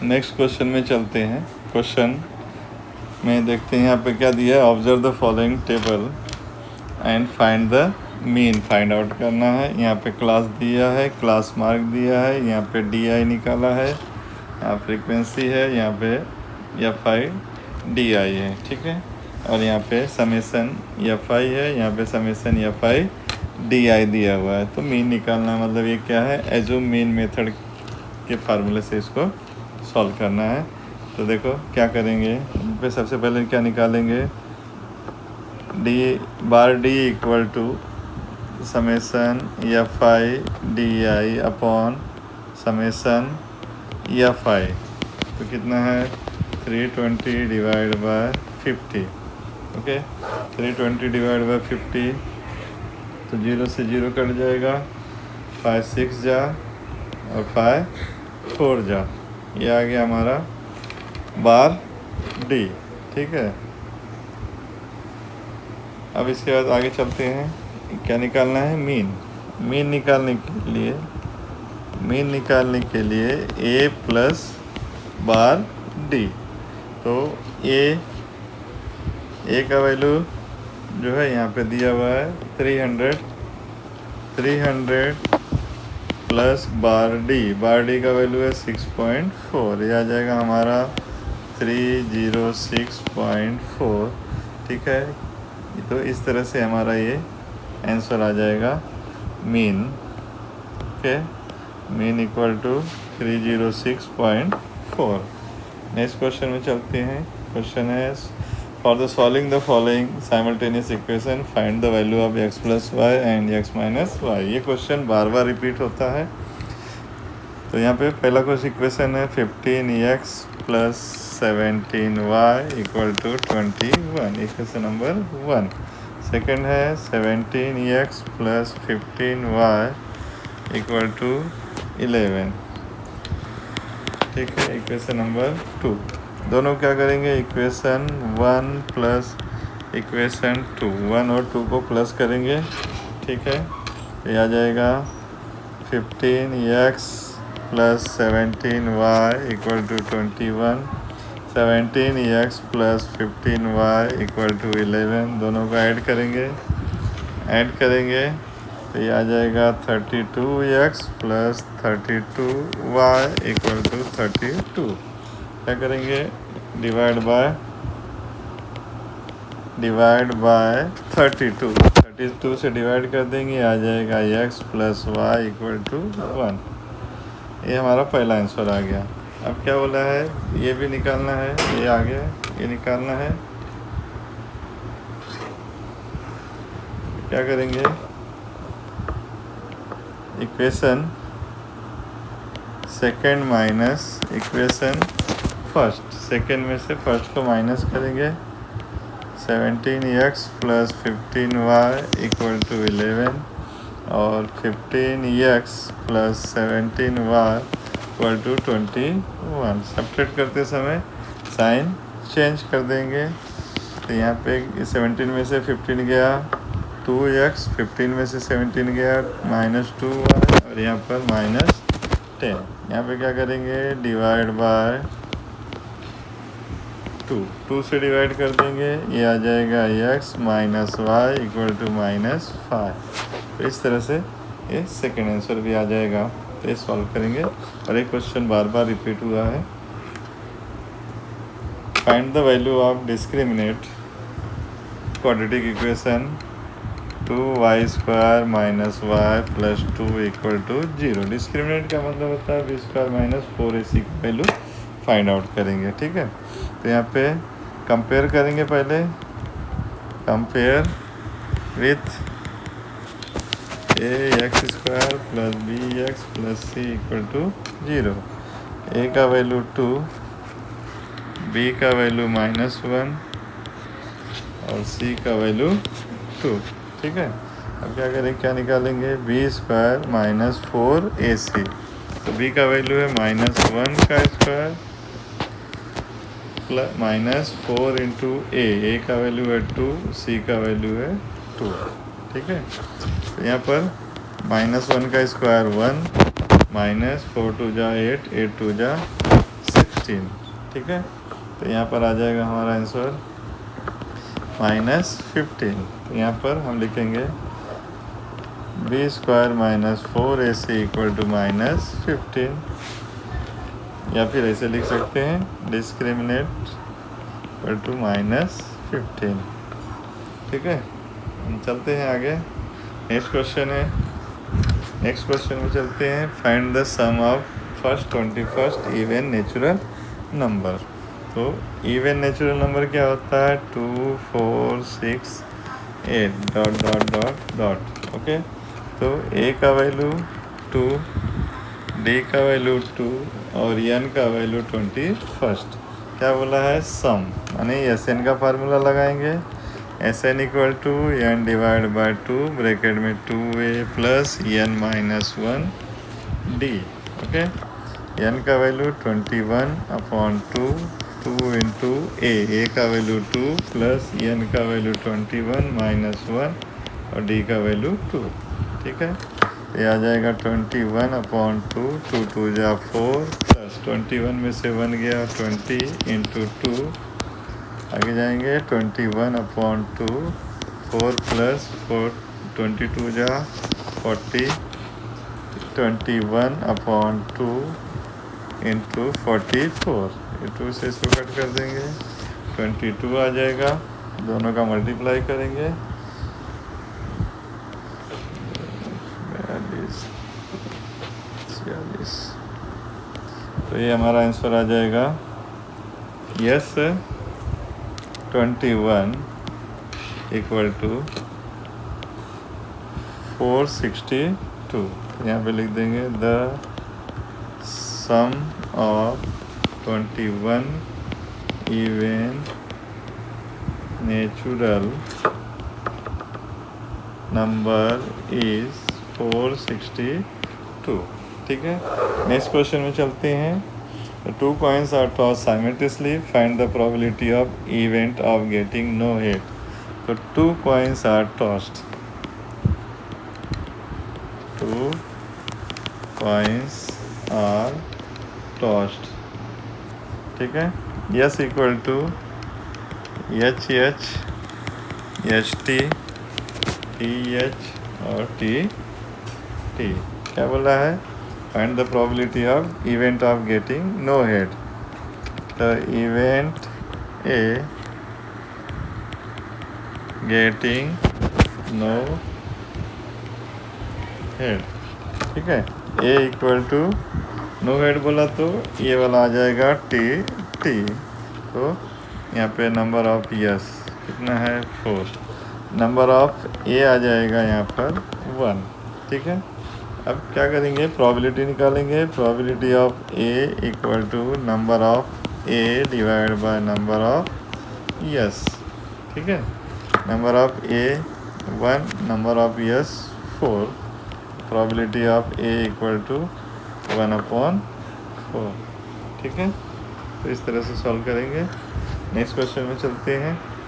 Next question में चलते हैं। क्वेश्चन में देखते हैं यहाँ पे क्या दिया है। Observe the following table and find the mean. Find out करना है। यहाँ पे क्लास दिया है, क्लास मार्क दिया है, यहाँ पे DI निकाला है, यहाँ फ्रीक्वेंसी है, यहाँ पे FI DI है, ठीक है। और यहाँ पे समेसन FI है, यहाँ पे समेसन FI DI दिया हुआ है। तो मीन निकालना मतलब ये क्या है, एज्यूम मीन मेथड के फार्मूले से इसको सॉल्व करना है। तो देखो क्या करेंगे, पे सबसे पहले क्या निकालेंगे, D equal to summation FI DI upon summation FI। तो कितना है 320 divide by 50। Okay, 320 divide by 50 तो 0 से 0 कट जाएगा, 5 6 जा और 5 4 जा। ये आ गया हमारा बार D, ठीक है। अब इसके बाद आगे चलते हैं। क्या निकालना है, मीन। मीन निकालने के लिए A प्लस बार D। तो A का वैल्यू जो है यहाँ पे दिया हुआ है 300 प्लस बार D का वैल्यू है 6.4। ये आ जाएगा हमारा 306.4, ठीक है। तो इस तरह से हमारा ये आंसर आ जाएगा mean. Okay, mean equal to 306.4। Next question में चलते हैं। क्वेश्चन है for the solving the following simultaneous equation find the value of x plus y and x minus y. ये क्वेश्चन बार बार रिपीट होता है। तो यहाँ पे पहला क्वेश्चन इक्वेशन है 15x plus 17y equal to 21, equation number 1। Second है 17x plus 15y equal to 11, ठीक है, इक्वेशन नंबर 2। दोनों क्या करेंगे, इक्वेशन 1 प्लस इक्वेशन 2, 1 और 2 को प्लस करेंगे, ठीक है। ये आ जाएगा 15x plus 17y equal to 21, 17x plus 15y equal to 11। दोनों को ऐड करेंगे तो ये आ जाएगा 32x plus 32y equal to 32। क्या करेंगे, डिवाइड बाय 32 से डिवाइड कर देंगे, आ जाएगा x plus y equal to 1। ये हमारा पहला आंसर आ गया। अब क्या बोला है, ये भी निकालना है, ये आ गया, ये निकालना है। क्या करेंगे, equation second minus equation first, second में से फर्स्ट को माइनस करेंगे। 17x plus 15y equal to 11 और 15x plus 17y equal to 21। Subtract करते समय साइन चेंज कर देंगे। तो यहाँ पे 17 में से 15 गया 2x, 15 में से 17 गया -2y और यहाँ पर -10। यहाँ पे क्या करेंगे, डिवाइड बाय 2 से डिवाइड कर देंगे, ये आ जाएगा x minus y equal to -5। तो इस तरह से ये सेकेंड आंसर भी आ जाएगा। तो ये सॉल्व करेंगे और एक क्वेश्चन बार बार रिपीट हुआ है। Find the value of discriminant quadratic equation 2y² minus y plus 2 equal to 0। Discriminant का मतलब होता है b² माइनस 4ac की वैल्यू फाइंड आउट करेंगे, ठीक है। तो यहाँ पे कंपेयर करेंगे, पहले compare with ax² plus bx plus c equal to 0। a का वैल्यू 2, b का वैल्यू -1 और c का वैल्यू 2, ठीक है। अब क्या करें, क्या निकालेंगे, b² माइनस 4ac। तो b का वैल्यू है -1 का स्क्वायर प्लस -4 इंटू a का वैल्यू है 2, c का वैल्यू है 2, ठीक है। तो यहाँ पर -1 का स्क्वायर 1, -4 2 जा 8, 8 2 जा 16, 16, ठीक है। तो यहाँ पर आ जाएगा हमारा आंसर -15। तो यहाँ पर हम लिखेंगे b² - 4ac = -15, या फिर ऐसे लिख सकते हैं डिस्क्रिमिनेट = -15, ठीक है। हम चलते हैं आगे। नेक्स्ट क्वेश्चन है, नेक्स्ट क्वेश्चन में चलते हैं। Find the sum of first 21st even natural number. तो इवन नेचुरल नंबर क्या होता है? 2, 4, 6, 8 ... ओके। तो a का वैल्यू 2, d का वैल्यू 2 और n का वैल्यू 21st। क्या बोला है? सम, यानी Sn का फार्मूला लगाएंगे। Sn = n / 2 ब्रैकेट में 2a + n - 1 d। Okay. n का वैल्यू 21/2, 2 × a का वैल्यू 2 प्लस n का वैल्यू 21 - 1 और d का वैल्यू 2, ठीक है। तो ये आ जाएगा 21/2, 2 × 2 = 4 प्लस 21 में से 1 गया 20 × 2, आगे जाएंगे 21/2, 4 प्लस 4 22 = 40, 21/2 × 44, ये 2 से इसको कट कर देंगे, 22 आ जाएगा। दोनों का मल्टीप्लाई करेंगे, 42, 46। तो ये हमारा आंसर आ जाएगा यस 21 = 462। यहाँ पे लिख देंगे the sum of 21 even natural number is 462, ठीक है। नेक्स्ट क्वेश्चन में चलते हैं। Two coins are tossed simultaneously. Find the probability of event of getting no head. So 2 coins are tossed. 2 coins are tossed, ठीक है। S = HH, HT, TH और TT। क्या बोला है? Find the probability of event of getting no head. The event A getting no head, ठीक है। A = no head बोला तो ये वाला आ जाएगा T। तो यहाँ पे नंबर ऑफ यस कितना है? 4। नंबर ऑफ A आ जाएगा यहाँ पर 1, ठीक है। अब क्या करेंगे? प्रोबेबिलिटी निकालेंगे। Probability of A = number of A / number of yes, ठीक है। Number of A 1, number of yes 4। Probability of A = 1/4, ठीक है। तो इस तरह से सॉल्व करेंगे। नेक्स्ट क्वेश्चन में चलते हैं।